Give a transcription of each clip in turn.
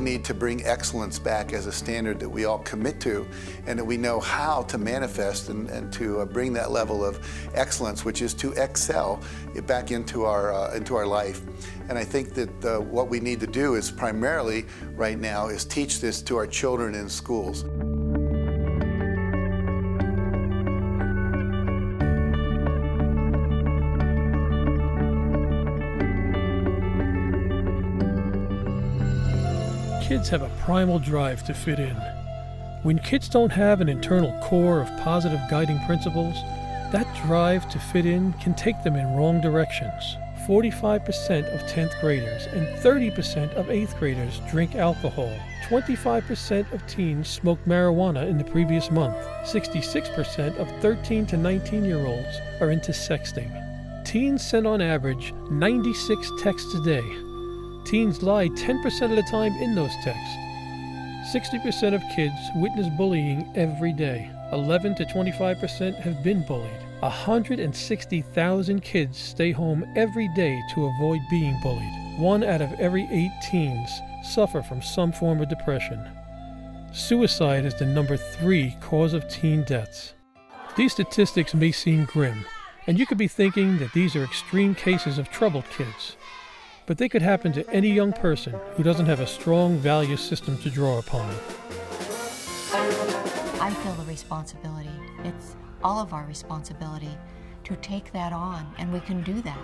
need to bring excellence back as a standard that we all commit to, and that we know how to manifest and to bring that level of excellence, which is to excel, back into our life. And I think that what we need to do is primarily right now is teach this to our children in schools. Kids have a primal drive to fit in. When kids don't have an internal core of positive guiding principles, that drive to fit in can take them in wrong directions. 45% of 10th graders and 30% of 8th graders drink alcohol. 25% of teens smoked marijuana in the previous month. 66% of 13 to 19-year-olds are into sexting. Teens send on average 96 texts a day. Teens lie 10% of the time in those texts. 60% of kids witness bullying every day. 11 to 25% have been bullied. 160,000 kids stay home every day to avoid being bullied. 1 out of every 8 teens suffer from some form of depression. Suicide is the number 3 cause of teen deaths. These statistics may seem grim, and you could be thinking that these are extreme cases of troubled kids. But they could happen to any young person who doesn't have a strong value system to draw upon. I feel the responsibility. It's all of our responsibility to take that on, and we can do that.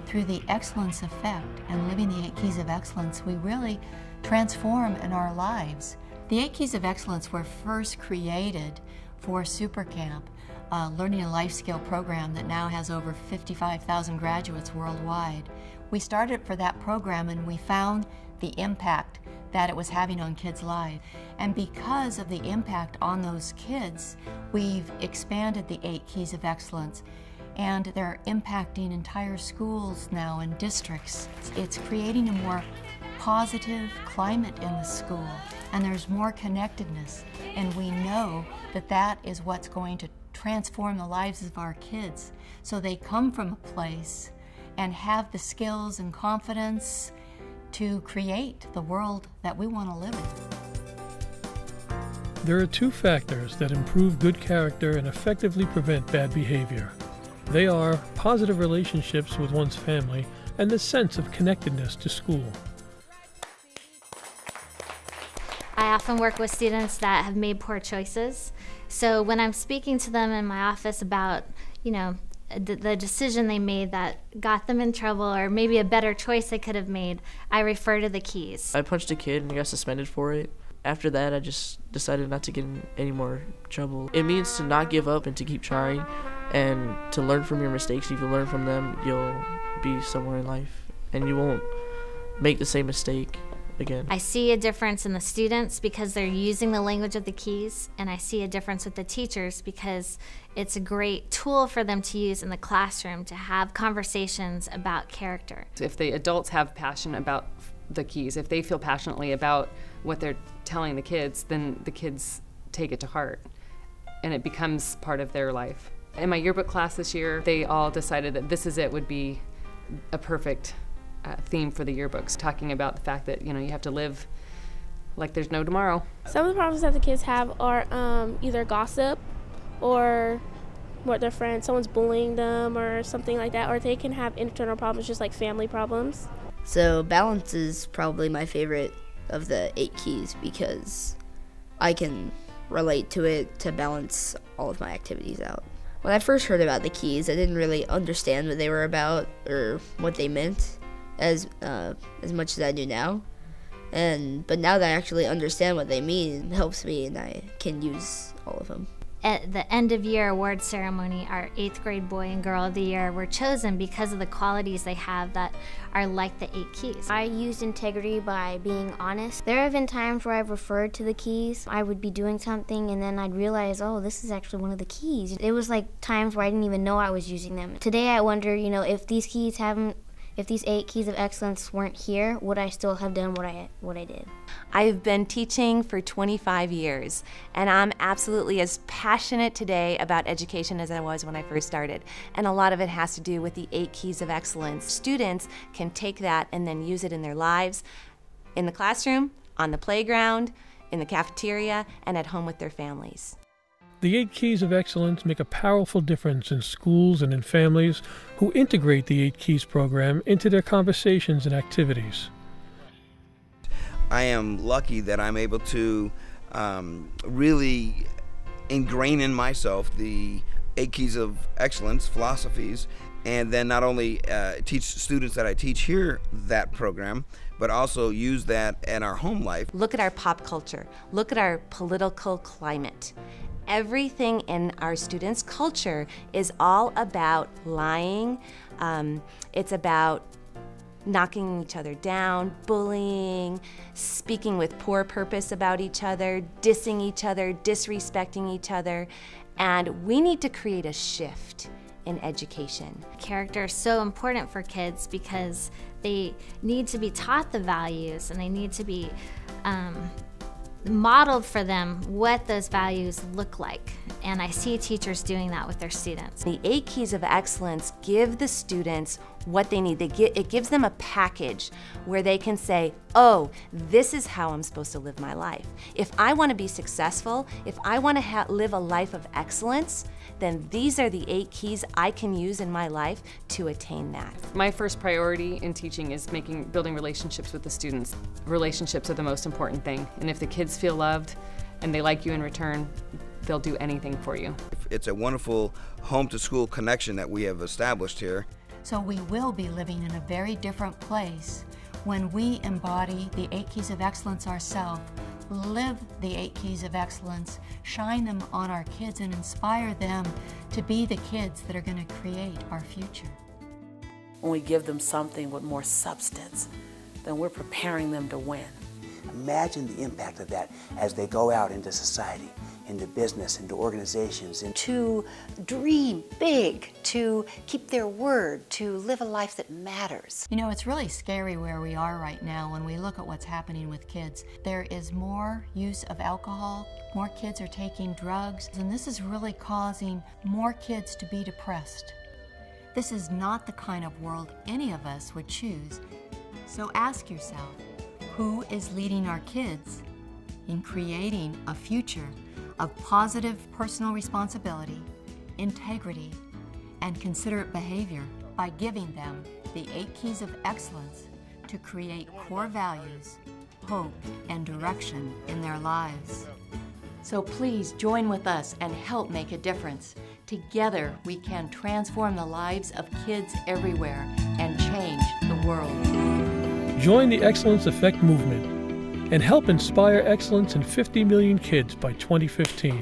Through the excellence effect and living the 8 Keys of Excellence, we really transform in our lives. The 8 Keys of Excellence were first created for Super Camp, a learning and life skill program that now has over 55,000 graduates worldwide. We started for that program, and we found the impact that it was having on kids' lives. And because of the impact on those kids, we've expanded the 8 Keys of Excellence, and they're impacting entire schools now and districts. It's creating a more positive climate in the school, and there's more connectedness, and we know that that is what's going to transform the lives of our kids, so they come from a place and have the skills and confidence to create the world that we want to live in. There are 2 factors that improve good character and effectively prevent bad behavior. They are positive relationships with one's family and the sense of connectedness to school. I often work with students that have made poor choices. So when I'm speaking to them in my office about, the decision they made that got them in trouble, or maybe a better choice they could have made, I refer to the keys. I punched a kid and got suspended for it. After that, I just decided not to get in any more trouble. It means to not give up and to keep trying and to learn from your mistakes. If you learn from them, you'll be somewhere in life and you won't make the same mistake again. I see a difference in the students because they're using the language of the keys, and I see a difference with the teachers because it's a great tool for them to use in the classroom to have conversations about character. If the adults have passion about the keys, if they feel passionately about what they're telling the kids, then the kids take it to heart and it becomes part of their life. In my yearbook class this year, they all decided that This Is It would be a perfect theme for the yearbooks, talking about the fact that you have to live like there's no tomorrow. Some of the problems that the kids have are either gossip or what their friends, someone's bullying them or something like that, or they can have internal problems, just like family problems. So balance is probably my favorite of the 8 keys because I can relate to it to balance all of my activities out. When I first heard about the keys, I didn't really understand what they were about or what they meant as much as I do now. But now that I actually understand what they mean, it helps me and I can use all of them. At the end of year award ceremony, our 8th grade boy and girl of the year were chosen because of the qualities they have that are like the 8 keys. I used integrity by being honest. There have been times where I've referred to the keys. I would be doing something and then I'd realize, oh, this is actually one of the keys. It was like times where I didn't even know I was using them. Today I wonder, if these keys if these 8 keys of excellence weren't here, would I still have done what I did? I've been teaching for 25 years, and I'm absolutely as passionate today about education as I was when I first started. And a lot of it has to do with the 8 keys of excellence. Students can take that and then use it in their lives, in the classroom, on the playground, in the cafeteria, and at home with their families. The 8 Keys of Excellence make a powerful difference in schools and in families who integrate the 8 Keys program into their conversations and activities. I am lucky that I'm able to really ingrain in myself the 8 Keys of Excellence philosophies, and then not only teach students that I teach here that program, but also use that in our home life. Look at our pop culture. Look at our political climate. Everything in our students' culture is all about lying. It's about knocking each other down, bullying, speaking with poor purpose about each other, dissing each other, disrespecting each other. And we need to create a shift in education. Character is so important for kids because they need to be taught the values, and they need to be modeled for them what those values look like. And I see teachers doing that with their students. The 8 Keys of Excellence give the students what they need. It gives them a package where they can say, oh, this is how I'm supposed to live my life. If I want to be successful, if I want to live a life of excellence, then these are the 8 keys I can use in my life to attain that. My first priority in teaching is building relationships with the students. Relationships are the most important thing, and if the kids feel loved and they like you in return, they'll do anything for you. It's a wonderful home-to-school connection that we have established here. So we will be living in a very different place when we embody the 8 Keys of Excellence ourselves, live the 8 Keys of Excellence, shine them on our kids, and inspire them to be the kids that are going to create our future. When we give them something with more substance, then we're preparing them to win. Imagine the impact of that as they go out into society, into business, into organizations. To dream big, to keep their word, to live a life that matters. You know, it's really scary where we are right now when we look at what's happening with kids. There is more use of alcohol, more kids are taking drugs, and this is really causing more kids to be depressed. This is not the kind of world any of us would choose. So ask yourself, who is leading our kids in creating a future of positive personal responsibility, integrity, and considerate behavior by giving them the 8 Keys of Excellence to create core values, hope, and direction in their lives. So please join with us and help make a difference. Together we can transform the lives of kids everywhere and change the world. Join the Excellence Effect movement and help inspire excellence in 50 million kids by 2015.